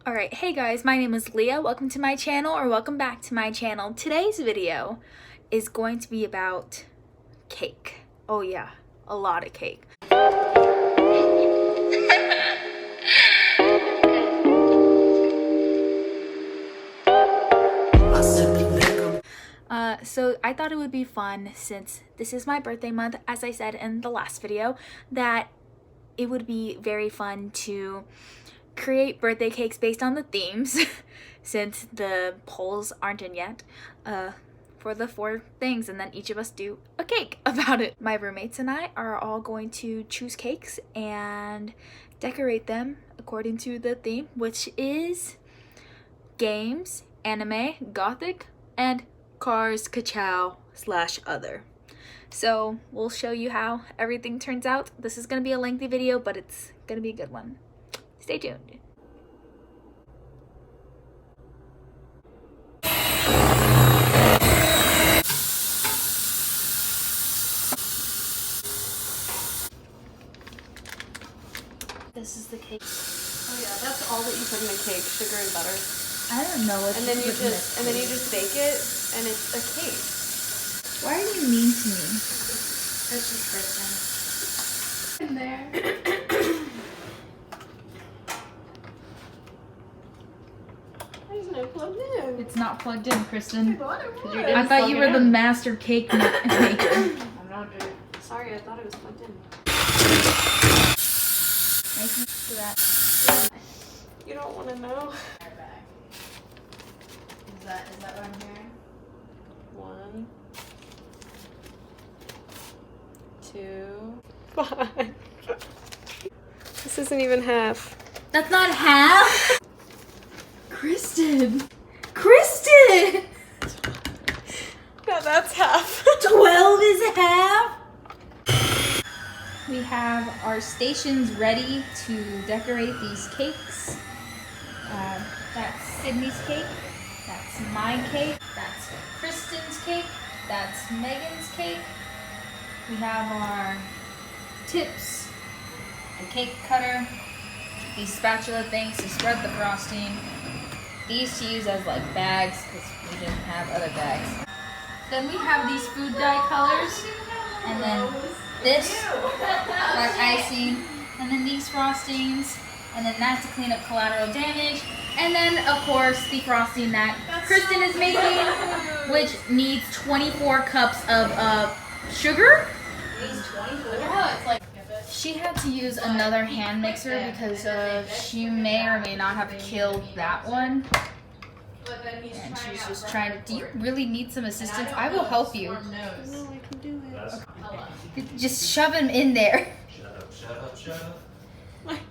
Alright, hey guys, my name is Leah. Welcome to my channel, or welcome back to my channel. Today's video is going to be about cake. Oh yeah, a lot of cake. So I thought it would be fun, since this is my birthday month, as I said in the last video, that it would be very fun to create birthday cakes based on the themes since the polls aren't in yet for the 4 things, and then each of us do a cake about it. My roommates and I are all going to choose cakes and decorate them according to the theme, which is games, anime, gothic, and cars, ka-chow / other. So we'll show you how everything turns out. This is gonna be a lengthy video, but it's gonna be a good one. Stay tuned. This is the cake. Oh yeah, that's all that you put in a cake, sugar and butter. I don't know what. And then you just bake it, and it's a cake. Why are you mean to me? That's just Kristen. In there. Why isn't it plugged in? It's not plugged in, Kristen. I thought it was. I thought you were the master cake maker. I'm not, dude. Sorry, I thought it was plugged in. Nice to that. You don't want to know. Is that what I'm hearing? 1, 2, 5. This isn't even half. That's not half. Kristen. Kristen. Yeah, that's half. 12 is half. We have our stations ready to decorate these cakes. That's Sydney's cake. That's my cake. That's Kristen's cake. That's Megan's cake. We have our tips, the cake cutter, these spatula things to spread the frosting, these to use as like bags because we didn't have other bags. Then we have these food dye colors, and then this, like icing, and then these frostings, and then that to clean up collateral damage, and then of course the frosting that Kristen is making, which needs 24 cups of sugar. Yeah, it's like. She had to use another hand mixer because she may or may not have killed that one. And she's just trying to. Do you really need some assistance? I will help you. No, I can do it. Just shove him in there. Shut up.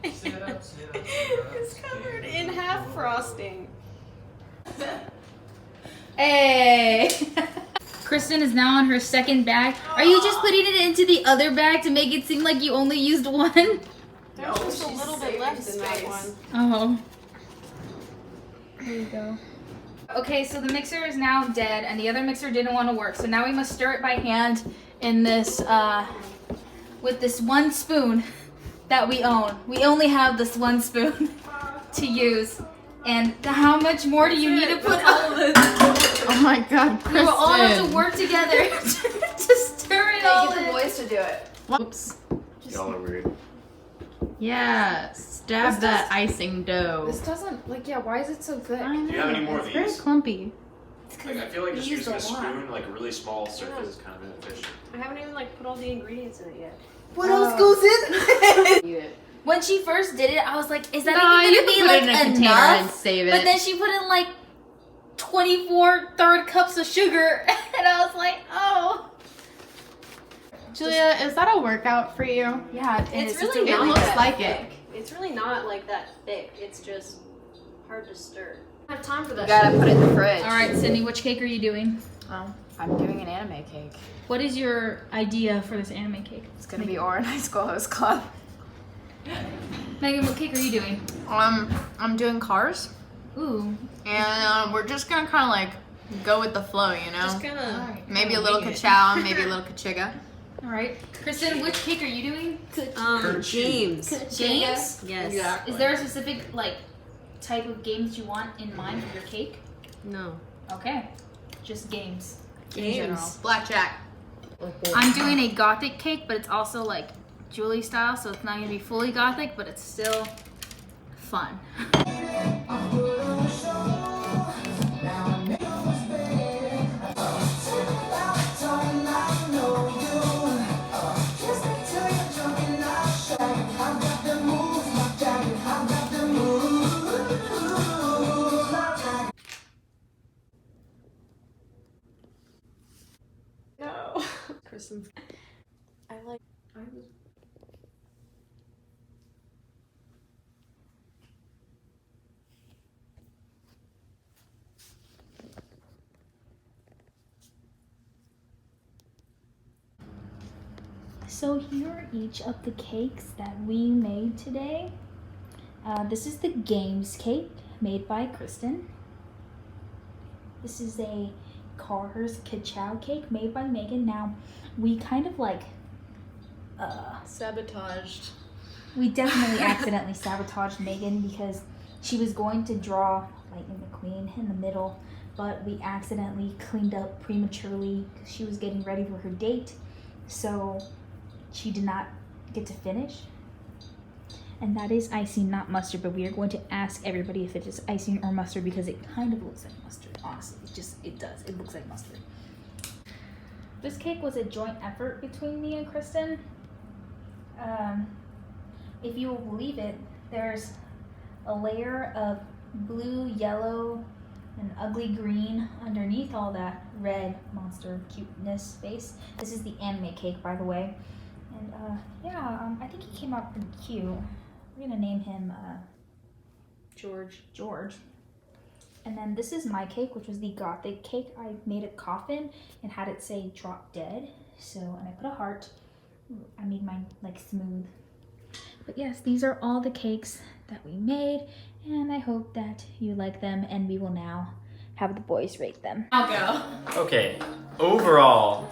It's covered in half frosting. Hey! Kristen is now on her second bag. Are you just putting it into the other bag to make it seem like you only used one? There's just a little bit left in that one. Oh. There you go. Okay, so the mixer is now dead and the other mixer didn't want to work. So now we must stir it by hand in this, with this one spoon that we own. We only have this one spoon to use. And how much more do you need to put all of this? Oh my god, Kristen. We will all have to work together to stir it all Get the in. boys to do it. Whoops. Y'all are weird. Yeah, stab that icing dough. This doesn't, like, yeah, why is it so thick? I know, Do you have any more of it's very these? clumpy. Like, I feel like just We used using a a lot. spoon, like a really small surface, is kind of inefficient. I haven't even, like, put all the ingredients in it yet. What else goes in? Eat it. When she first did it, I was like, is that No, even you gonna can be put like it in a container enough? and save it. But then she put in like 24 third cups of sugar, and I was like, oh. Julia, is that a workout for you? Yeah, It's is. really It not looks that like thick. it. It's really not, like, that thick. It's just hard to stir. I don't have time for that. Gotta put it in the fridge. All right, Sydney, which cake are you doing? Oh, I'm doing an anime cake. What is your idea for this anime cake? It's gonna be Orin High School Host Club. Megan, what cake are you doing? I'm doing Cars, Ooh. and we're just gonna kind of like go with the flow, you know? Just gonna. Alright. Maybe a little ka-chow, maybe a little kachiga. All right. Kristen, which cake are you doing? James. James? Yes. Is there a specific, like, type of games you want in mind for your cake? No. Okay, just games. Games. In general. Blackjack. I'm doing a gothic cake, but it's also like Julie style, so it's not gonna be fully gothic, but it's still fun. No. Kristen's. I was. So here are each of the cakes that we made today. This is the games cake made by Kristen. This is a Carter's Cacao cake made by Megan. Now, we kind of like, Sabotaged. we definitely accidentally sabotaged Megan because she was going to draw Lightning McQueen in the middle, but we accidentally cleaned up prematurely because she was getting ready for her date. So she did not get to finish. And that is icing, not mustard, but we are going to ask everybody if it is icing or mustard because it kind of looks like mustard, honestly. It does. It looks like mustard. This cake was a joint effort between me and Kristen. If you will believe it, there's a layer of blue, yellow, and ugly green underneath all that red monster cuteness face. This is the anime cake, by the way. And I think he came out pretty cute. We're gonna name him George. And then this is my cake, which was the gothic cake. I made a coffin and had it say drop dead. So, and I put a heart. I made mine like smooth. But yes, these are all the cakes that we made, and I hope that you like them, and we will now have the boys rate them. I'll go. Okay, overall,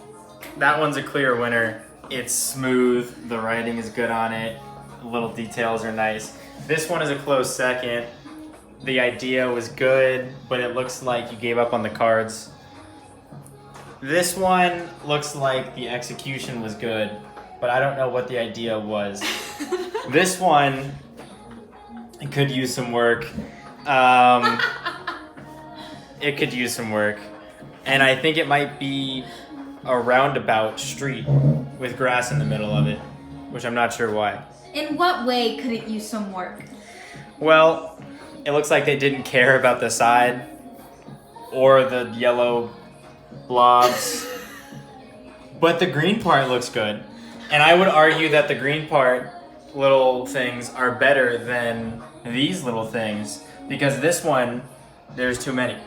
that one's a clear winner. It's smooth, the writing is good on it, the little details are nice. This one is a close second. The idea was good, but it looks like you gave up on the cards. This one looks like the execution was good, but I don't know what the idea was. This one, it could use some work. It could use some work. And I think it might be a roundabout street with grass in the middle of it, which I'm not sure why. In what way could it use some work? Well, it looks like they didn't care about the side or the yellow blobs, but the green part looks good. And I would argue that the green part little things are better than these little things because this one, there's too many.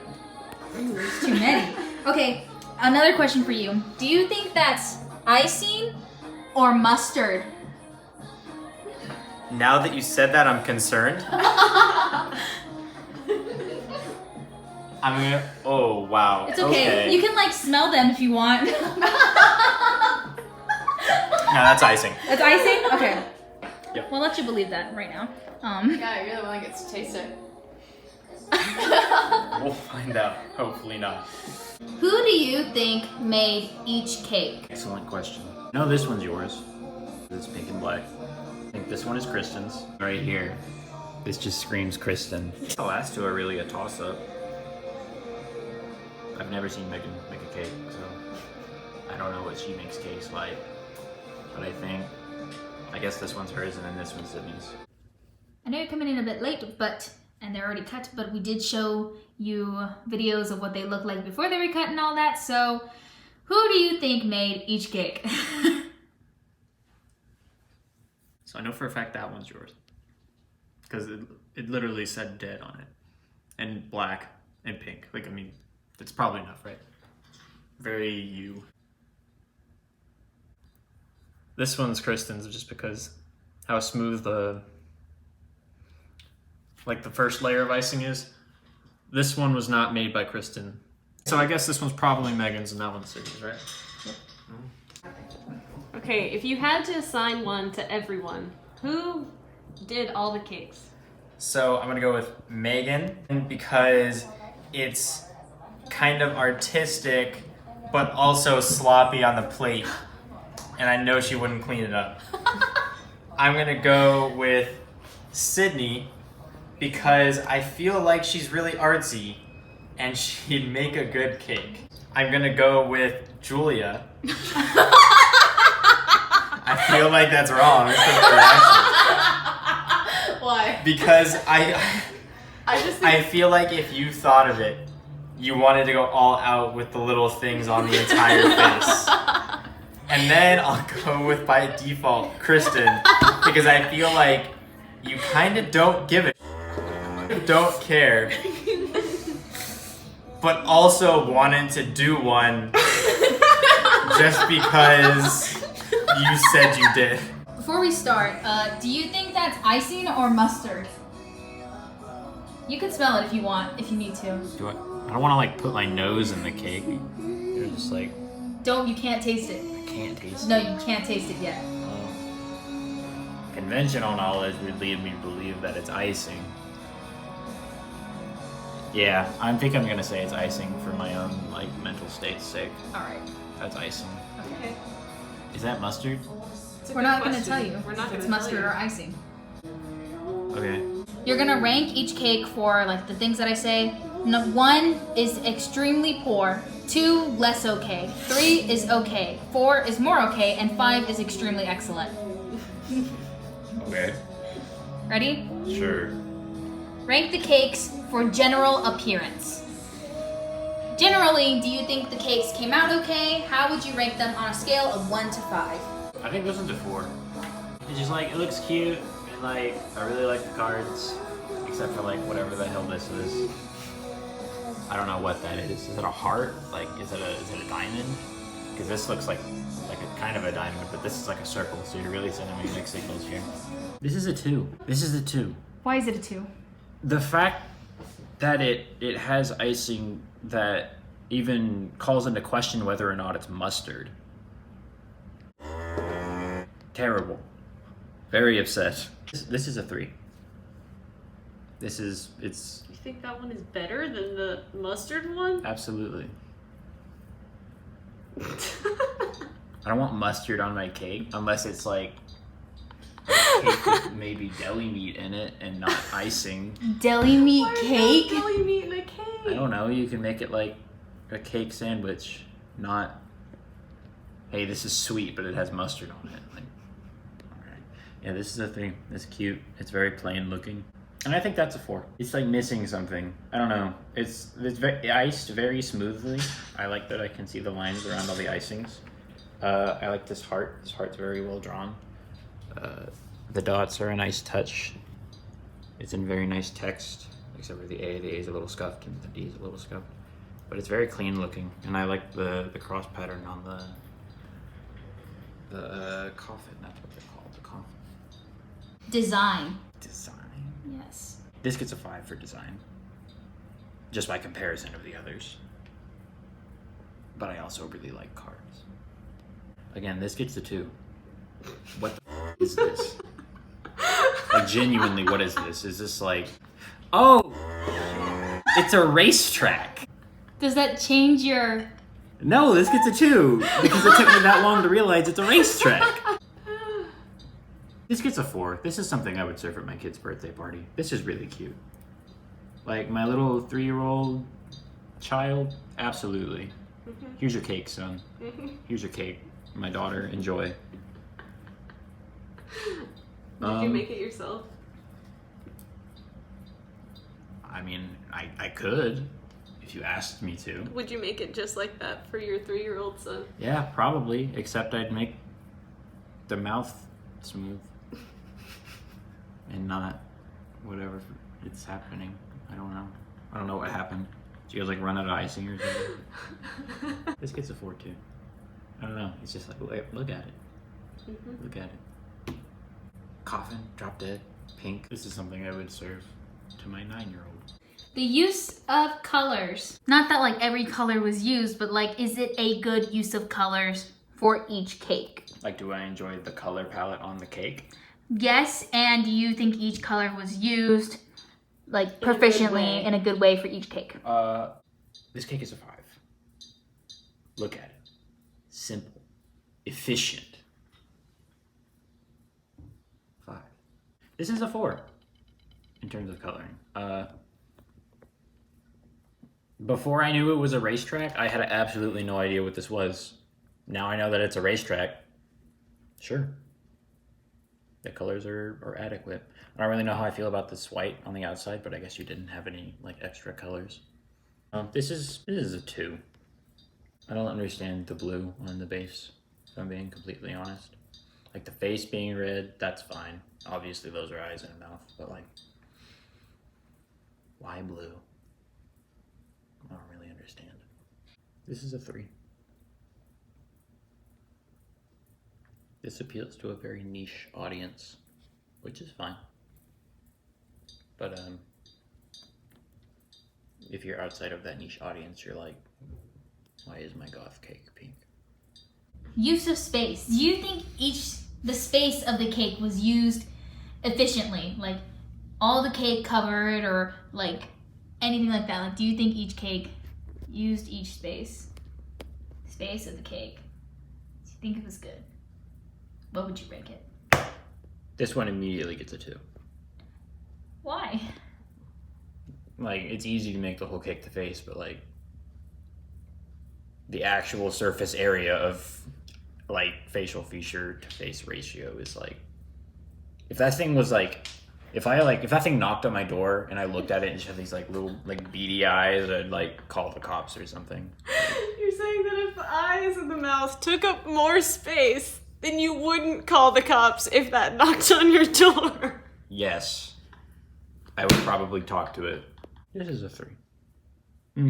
Ooh, there's too many. Okay, another question for you. Do you think that's icing or mustard? Now that you said that, I'm concerned. I'm gonna, oh wow. It's okay. You can like smell them if you want. No, that's icing. It's icing? Okay. Yep. We'll let you believe that right now. Yeah, you're the one that gets to taste it. We'll find out. Hopefully not. Who do you think made each cake? Excellent question. No, this one's yours. It's pink and black. I think this one is Kristen's. Right here. This just screams Kristen. The last two are really a toss-up. I've never seen Megan make a cake, so I don't know what she makes cakes like. But I guess this one's hers and then this one's Sydney's. I know you're coming in a bit late, and they're already cut, but we did show you videos of what they look like before they were cut and all that. So who do you think made each cake? So I know for a fact that one's yours. Because it literally said dead on it. And black and pink. Like, I mean, that's probably enough, right? Very you. This one's Kristen's just because how smooth the first layer of icing is. This one was not made by Kristen. So I guess this one's probably Megan's and that one's Sydney's, right? Okay, if you had to assign one to everyone, who did all the cakes? So I'm gonna go with Megan because it's kind of artistic, but also sloppy on the plate. And I know she wouldn't clean it up. I'm gonna go with Sydney because I feel like she's really artsy and she'd make a good cake. I'm gonna go with Julia. I feel like that's wrong. Why? Because I just think I feel like if you thought of it, you wanted to go all out with the little things on the entire face. And then I'll go with, by default, Kristen, because I feel like you kind of don't give it, don't care, but also wanted to do one just because you said you did. Before we start, do you think that's icing or mustard? You can smell it if you want, if you need to. I don't want to like put my nose in the cake. You're just like, Don't, you can't taste it. I can't taste No, it. you can't taste it yet. Conventional knowledge would lead me to believe that it's icing. Yeah, I think I'm gonna say it's icing for my own like mental state's sake. Alright. That's icing. okay. Is that mustard? It's a We're good not going to question. tell you We're not if gonna it's tell mustard you. or icing. Okay. You're going to rank each cake for like the things that I say. 1 is extremely poor, 2 less okay, 3 is okay, 4 is more okay, and 5 is extremely excellent. Okay. Ready? Sure. Rank the cakes for general appearance. Generally, do you think the cakes came out okay? How would you rank them on a scale of 1 to 5? I think this one's a 4. It's just like, it looks cute, and like, I really like the cards, except for like whatever the hell this is. I don't know what that is. Is it a heart? Like, is it a diamond? Because this looks like a kind of a diamond, but this is like a circle, so you're really sending me mixed signals here. This is a 2. This is a 2. Why is it a 2? The fact that it has icing that even calls into question whether or not it's mustard. Terrible. Very upset. This is a 3. It's You think that one is better than the mustard one? absolutely. I don't want mustard on my cake unless it's like a cake with maybe deli meat in it and not icing. Deli meat Why cake? not deli meat in a cake? I don't know, you can make it like a cake sandwich, not, hey, this is sweet, but it has mustard on it. Like, alright. Yeah, this is a thing. It's cute. It's very plain looking. And I think that's a 4. It's like missing something. I don't know. It's very iced very smoothly. I like that I can see the lines around all the icings. I like this heart. This heart's very well drawn. The dots are a nice touch. It's in very nice text, except for the A. The A is a little scuffed and the D is a little scuffed. But it's very clean looking, and I like the cross pattern on the coffin. That's what they're called, the coffin. Design. Design. Yes. This gets a 5 for design, just by comparison of the others. But I also really like cards. Again, this gets a 2. What the is this? Like, genuinely, what is this? Is this like, oh, it's a racetrack. Does that change your... No, this gets a 2 because it took me that long to realize it's a racetrack. This gets a 4. This is something I would serve at my kid's birthday party. This is really cute. Like my little 3-year-old child, absolutely. Here's your cake, son. Here's your cake. My daughter, enjoy. Did you make it yourself? I mean, I could, if you asked me to. Would you make it just like that for your 3-year-old son? Yeah, probably, except I'd make the mouth smooth. And not whatever it's happening. I don't know. I don't know what happened. Did you guys like run out of icing or something? This gets a 4 too. I don't know. It's just like, look at it. Look at it. Coffin, drop dead, pink. This is something I would serve to my 9-year-old. The use of colors. Not that like every color was used, but like, is it a good use of colors for each cake? Like, do I enjoy the color palette on the cake? Yes, and do you think each color was used like In a good proficiently way. in a good way for each cake? This cake is a 5. Look at it. Simple. Efficient. 5. This is a 4 in terms of coloring. Before I knew it was a racetrack, I had absolutely no idea what this was. Now I know that it's a racetrack. Sure. The colors are adequate. I don't really know how I feel about this white on the outside, but I guess you didn't have any like extra colors. This is a 2. I don't understand the blue on the base, if I'm being completely honest. Like the face being red, that's fine. Obviously those are eyes and a mouth, but like, why blue? I don't really understand. This is a 3. This appeals to a very niche audience, which is fine. But if you're outside of that niche audience, you're like, why is my goth cake pink? Use of space. Do you think the space of the cake was used efficiently? Like all the cake covered or like anything like that? Like do you think each cake used each space of the cake? Do you think it was good? What would you rank it? This one immediately gets a 2. Why? Like, it's easy to make the whole cake to face, but like, the actual surface area of like facial feature to face ratio is like, if that thing was like, if that thing knocked on my door and I looked at it and she had these like little like beady eyes, I'd like call the cops or something. You're saying that if the eyes and the mouth took up more space, then you wouldn't call the cops if that knocked on your door. Yes. I would probably talk to it. This is a 3. I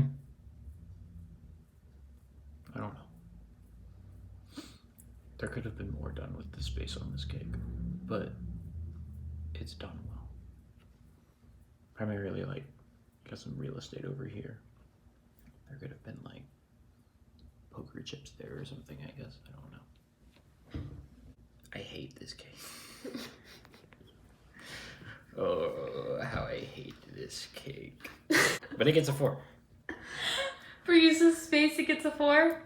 don't know. There could have been more done with the space on this cake, but it's done well. Primarily like, got some real estate over here. There could have been like poker chips there or something, I guess. I don't know. I hate this cake. Oh, how I hate this cake. But it gets a 4. For use of space, it gets a 4.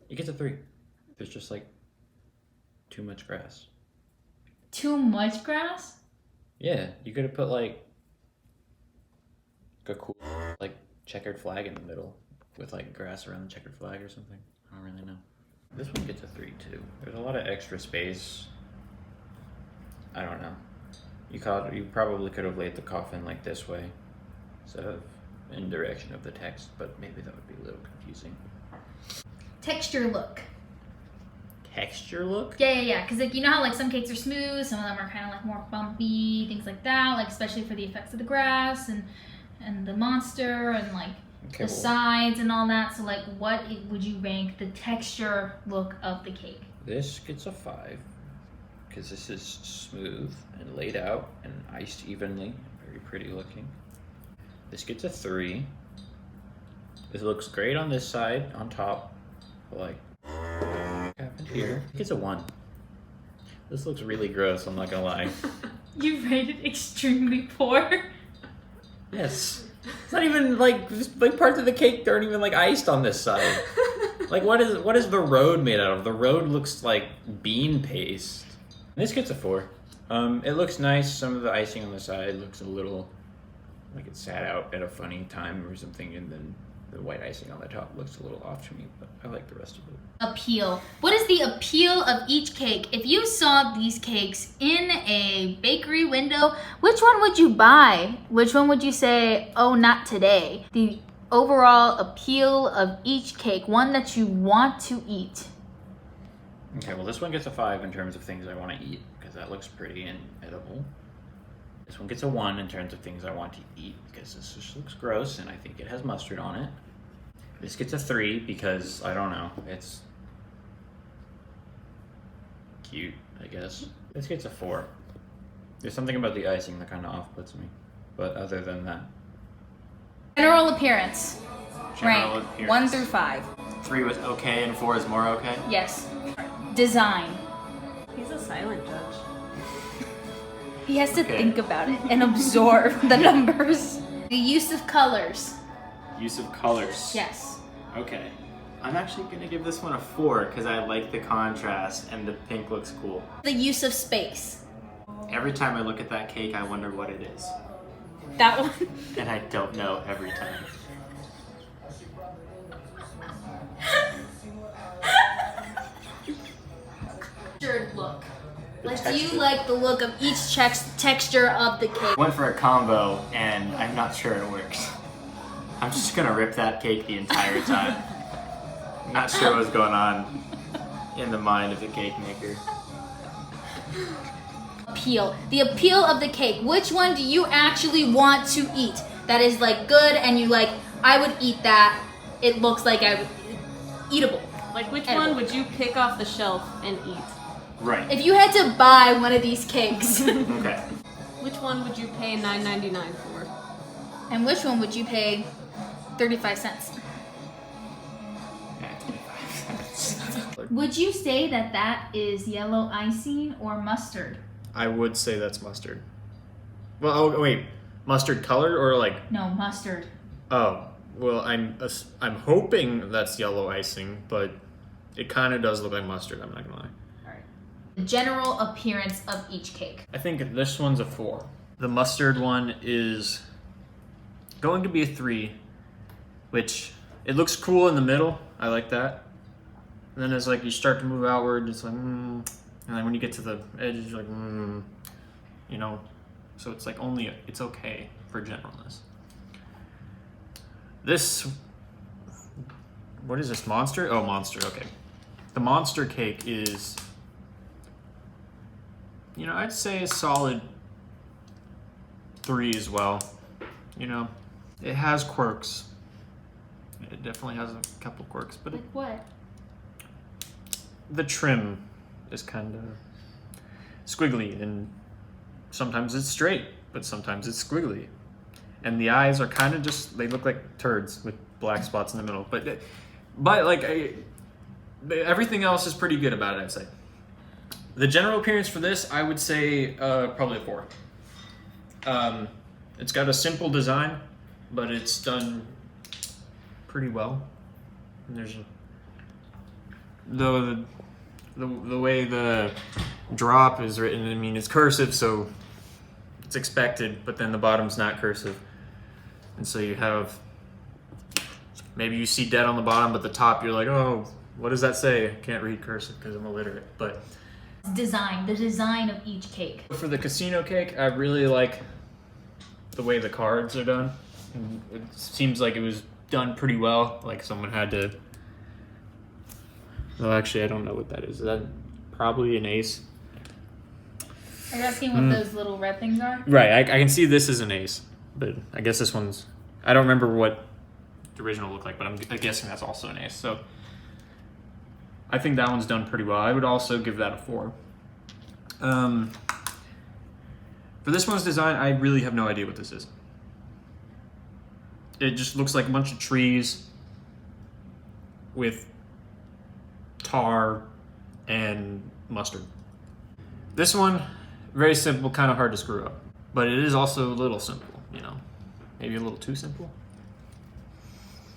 It gets a 3. There's just like too much grass. Too much grass? Yeah, you could have put like a cool like checkered flag in the middle with like grass around the checkered flag or something. I don't really know. This one gets a 3 too. There's a lot of extra space. I don't know. You probably could have laid the coffin like this way instead of in direction of the text, but maybe that would be a little confusing. Texture look. Texture look? Yeah. Because like you know how like some cakes are smooth, some of them are kind of like more bumpy, things like that. Like especially for the effects of the grass and the monster and like the sides and all that. So like, what would you rank the texture look of the cake? This gets a 5 because this is smooth and laid out and iced evenly, very pretty looking. This gets a 3. This looks great on this side, on top, but like, what happened here? It gets a 1. This looks really gross, I'm not gonna lie. You rated extremely poor. Yes. It's not even like parts of the cake aren't even like iced on this side. Like what is the road made out of? The road looks like bean paste. This gets a 4. It looks nice. Some of the icing on the side looks a little like it sat out at a funny time or something, and then the white icing on the top looks a little off to me, but I like the rest of it. Appeal. What is the appeal of each cake? If you saw these cakes in a bakery window, which one would you buy? Which one would you say, oh, not today? The overall appeal of each cake, one that you want to eat. Okay, well this one gets a 5 in terms of things I want to eat, because that looks pretty and edible. This one gets a 1 in terms of things I want to eat, because this just looks gross and I think it has mustard on it. This gets a 3 because, I don't know, it's cute, I guess. This gets a 4. There's something about the icing that kind of off-puts me, but other than that. General appearance. General Rank appearance. 1 through 5. 3 was okay and 4 is more okay? Yes. Design. He's a silent judge. He has to Okay. think about it and absorb the numbers. The use of colors. Use of colors. Yes. Okay. I'm actually gonna give this one a 4 because I like the contrast and the pink looks cool. The use of space. Every time I look at that cake, I wonder what it is. That one. And I don't know every time. Textured look. The Like, do you texture. like the look of each texture of the cake? Went for a combo and I'm not sure it works. I'm just gonna rip that cake the entire time. Not sure what's going on in the mind of the cake maker. Appeal. The appeal of the cake. Which one do you actually want to eat? That is like good and you like, I would eat that. It looks like I would eatable. Like, which Edible. one would you pick off the shelf and eat? Right. If you had to buy one of these cakes, Okay. Which one would you pay $9.99 for? and which one would you pay 35 cents? Would you say that that is yellow icing or mustard? I would say that's mustard. Well, oh, wait, mustard color or like? No, mustard. Oh, well, I'm hoping that's yellow icing, but it kind of does look like mustard. I'm not gonna lie. The general appearance of each cake. I think this one's a 4. The mustard one is going to be a 3, which it looks cool in the middle. I like that. And then it's like you start to move outward, it's like, and then when you get to the edges, you're like, you know. So it's like it's okay for generalness. This, what is this, Monster? Oh, Monster, okay. The Monster cake is, you know, I'd say a solid 3 as well. You know, it has quirks. It definitely has a couple quirks, but Like what? the trim is kind of squiggly, and sometimes it's straight, but sometimes it's squiggly. And the eyes are kind of just, they look like turds with black spots in the middle. But like, everything else is pretty good about it, I'd say. The general appearance for this, I would say probably a 4. It's got a simple design, but it's done pretty well. And there's the way the drop is written, I mean, it's cursive, so it's expected, but then the bottom's not cursive. And so you have, maybe you see dead on the bottom, but the top you're like, oh, what does that say? I can't read cursive because I'm illiterate. But The design of each cake. for the casino cake, I really like the way the cards are done. And it seems like it was done pretty well. Like someone had to. Well, actually, I don't know what that is. Is that probably an ace? Are you asking what those little red things are? Right. I can see this is an ace, but I guess this one's. I don't remember what the original looked like, but I'm guessing that's also an ace. So I think that one's done pretty well. I would also give that a 4. For this one's design, I really have no idea what this is. It just looks like a bunch of trees with tar and mustard. This one, very simple, kind of hard to screw up. But it is also a little simple, you know. Maybe a little too simple.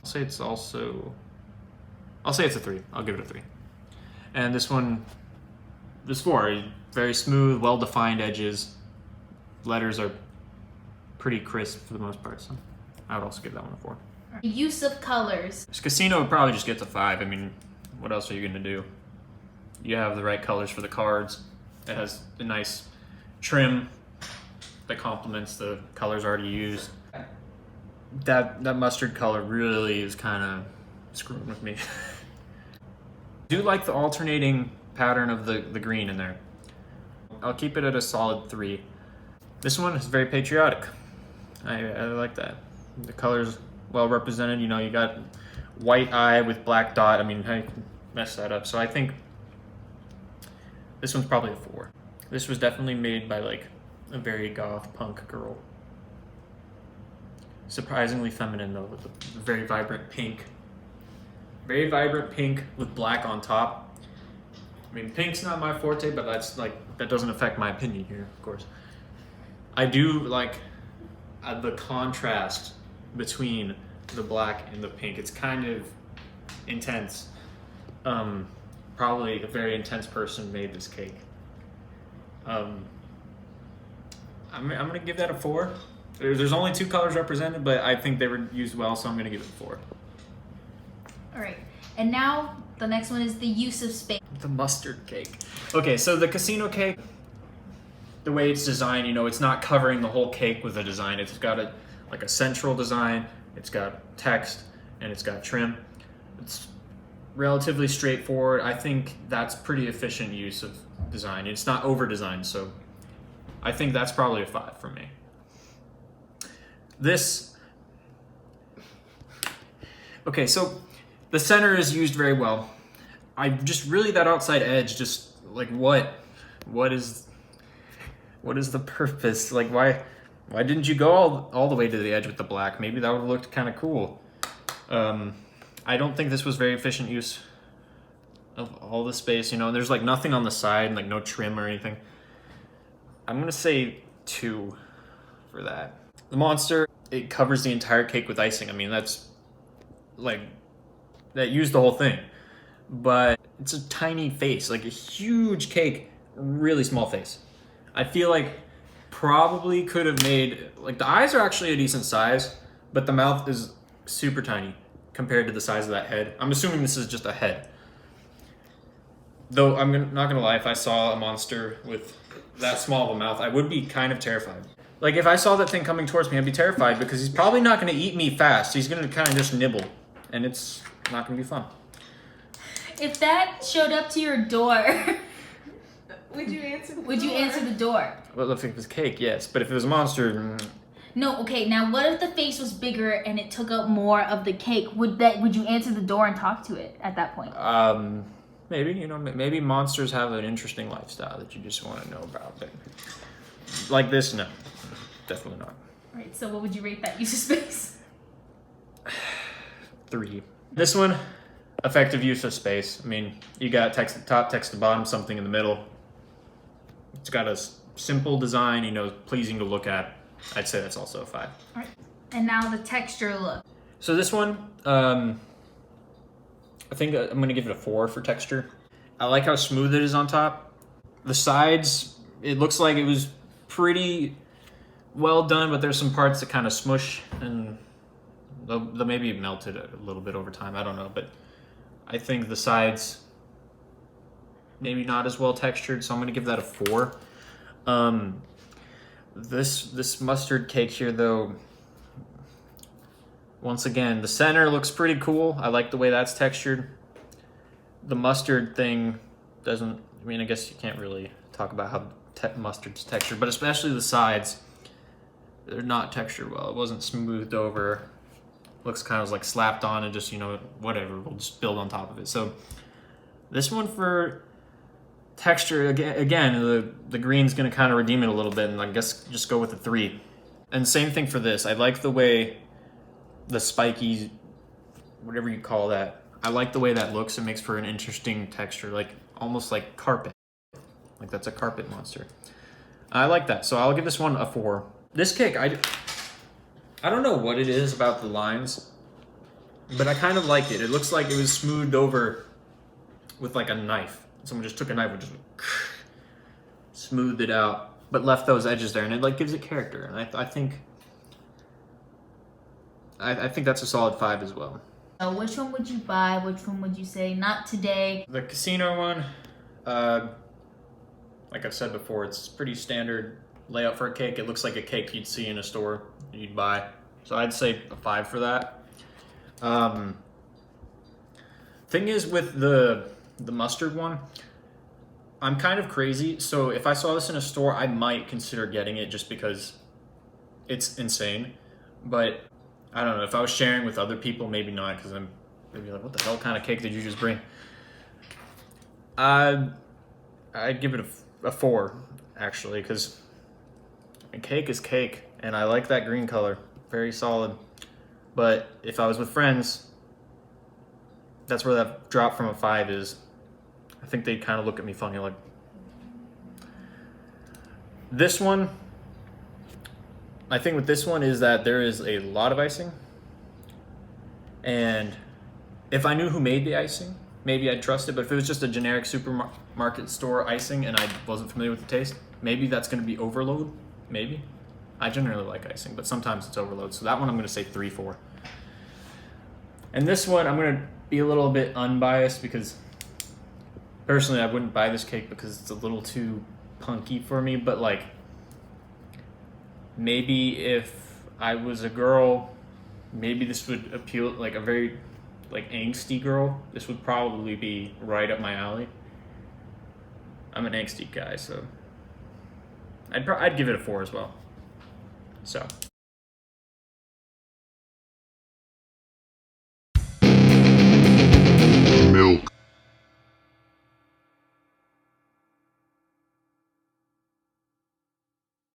I'll say it's a 3. I'll give it a 3. And this one, this 4, very smooth, well-defined edges. Letters are pretty crisp for the most part, so I would also give that one a 4. Use of colors. This casino would probably just get to 5. I mean, what else are you gonna do? You have the right colors for the cards. It has a nice trim that complements the colors already used. That mustard color really is kind of screwing with me. I do like the alternating pattern of the green in there. I'll keep it at a solid 3. This one is very patriotic. I like that. The color's well represented. You know, you got white eye with black dot. I mean, how you can mess that up? So I think this one's probably a 4. This was definitely made by like a very goth punk girl. Surprisingly feminine though, with a very vibrant pink. Very vibrant pink with black on top. I mean, pink's not my forte, but that's like, that doesn't affect my opinion here, of course. I do like the contrast between the black and the pink. It's kind of intense. Probably a very intense person made this cake. I'm gonna give that a 4. There's only 2 colors represented, but I think they were used well, so I'm gonna give it a 4. All right, and now the next one is the use of space. The mustard cake. Okay, so the casino cake, the way it's designed, you know, it's not covering the whole cake with a design. It's got like a central design, it's got text, and it's got trim. It's relatively straightforward. I think that's pretty efficient use of design. It's not over-designed, so I think that's probably a 5 for me. This, okay, so the center is used very well. I just really, that outside edge, just like what is the purpose? Like why didn't you go all the way to the edge with the black? Maybe that would have looked kind of cool. I don't think this was very efficient use of all the space, you know, and there's like nothing on the side, like no trim or anything. I'm gonna say 2 for that. The monster, it covers the entire cake with icing. I mean, that's like, that used the whole thing. But it's a tiny face, like a huge cake, really small face. I feel like probably could have made, like the eyes are actually a decent size, but the mouth is super tiny compared to the size of that head. I'm assuming this is just a head. Though not gonna lie, if I saw a monster with that small of a mouth, I would be kind of terrified. Like if I saw that thing coming towards me, I'd be terrified because he's probably not gonna eat me fast. He's gonna kind of just nibble, and it's not gonna be fun. If that showed up to your door, Would you answer the would you door? answer the door? Well, if it was cake, yes, but if it was a monster, No, okay, now what if the face was bigger and it took up more of the cake? Would you answer the door and talk to it at that point? maybe, you know, maybe monsters have an interesting lifestyle that you just want to know about. But like this, no, definitely not. Alright, so what would you rate that use of space? 3. This one, effective use of space. I mean, you got text at the top, text at the bottom, something in the middle. It's got a simple design, you know, pleasing to look at. I'd say that's also a 5. Alright, and now the texture look. So this one, I think I'm going to give it a 4 for texture. I like how smooth it is on top. The sides, it looks like it was pretty well done, but there's some parts that kind of smush and they'll maybe melted a little bit over time. I don't know, but I think the sides maybe not as well textured, so I'm going to give that a 4. This mustard cake here, though, once again, the center looks pretty cool. I like the way that's textured. The mustard thing doesn't, I mean, I guess you can't really talk about how mustard's textured, but especially the sides, they're not textured well. It wasn't smoothed over. Looks kind of like slapped on and just, you know, whatever, we'll just build on top of it. So this one for texture, again, the green's gonna kind of redeem it a little bit, and I guess just go with a 3. And same thing for this. I like the way the spiky, whatever you call that, I like the way that looks. It makes for an interesting texture, like almost like carpet. Like that's a carpet monster. I like that, so I'll give this one a 4. This cake, I don't know what it is about the lines, but I kind of like it. It looks like it was smoothed over with like a knife. Someone just took a knife and just smoothed it out, but left those edges there, and it like gives it character. And I think that's a solid 5 as well. So which one would you buy? Which one would you say, not today? The casino one, like I've said before, it's pretty standard layout for a cake. It looks like a cake you'd see in a store, you'd buy. So I'd say a 5 for that. Thing is with the mustard one, I'm kind of crazy. So if I saw this in a store, I might consider getting it just because it's insane. But I don't know, if I was sharing with other people, maybe not, because they'd be like, what the hell kind of cake did you just bring? I'd give it a 4, actually, because cake is cake, and I like that green color. Very solid. But if I was with friends, that's where that drop from a 5 is. I think they'd kind of look at me funny, like. This one, my thing with this one is that there is a lot of icing. And if I knew who made the icing, maybe I'd trust it. But if it was just a generic supermarket store icing and I wasn't familiar with the taste, maybe that's going to be overload. Maybe. I generally like icing, but sometimes it's overload. So that one I'm going to say 3-4. And this one I'm going to be a little bit unbiased because personally I wouldn't buy this cake because it's a little too punky for me. But like, maybe if I was a girl, maybe this would appeal, like a very like angsty girl. This would probably be right up my alley. I'm an angsty guy, so I'd give it a 4 as well. So. Milk.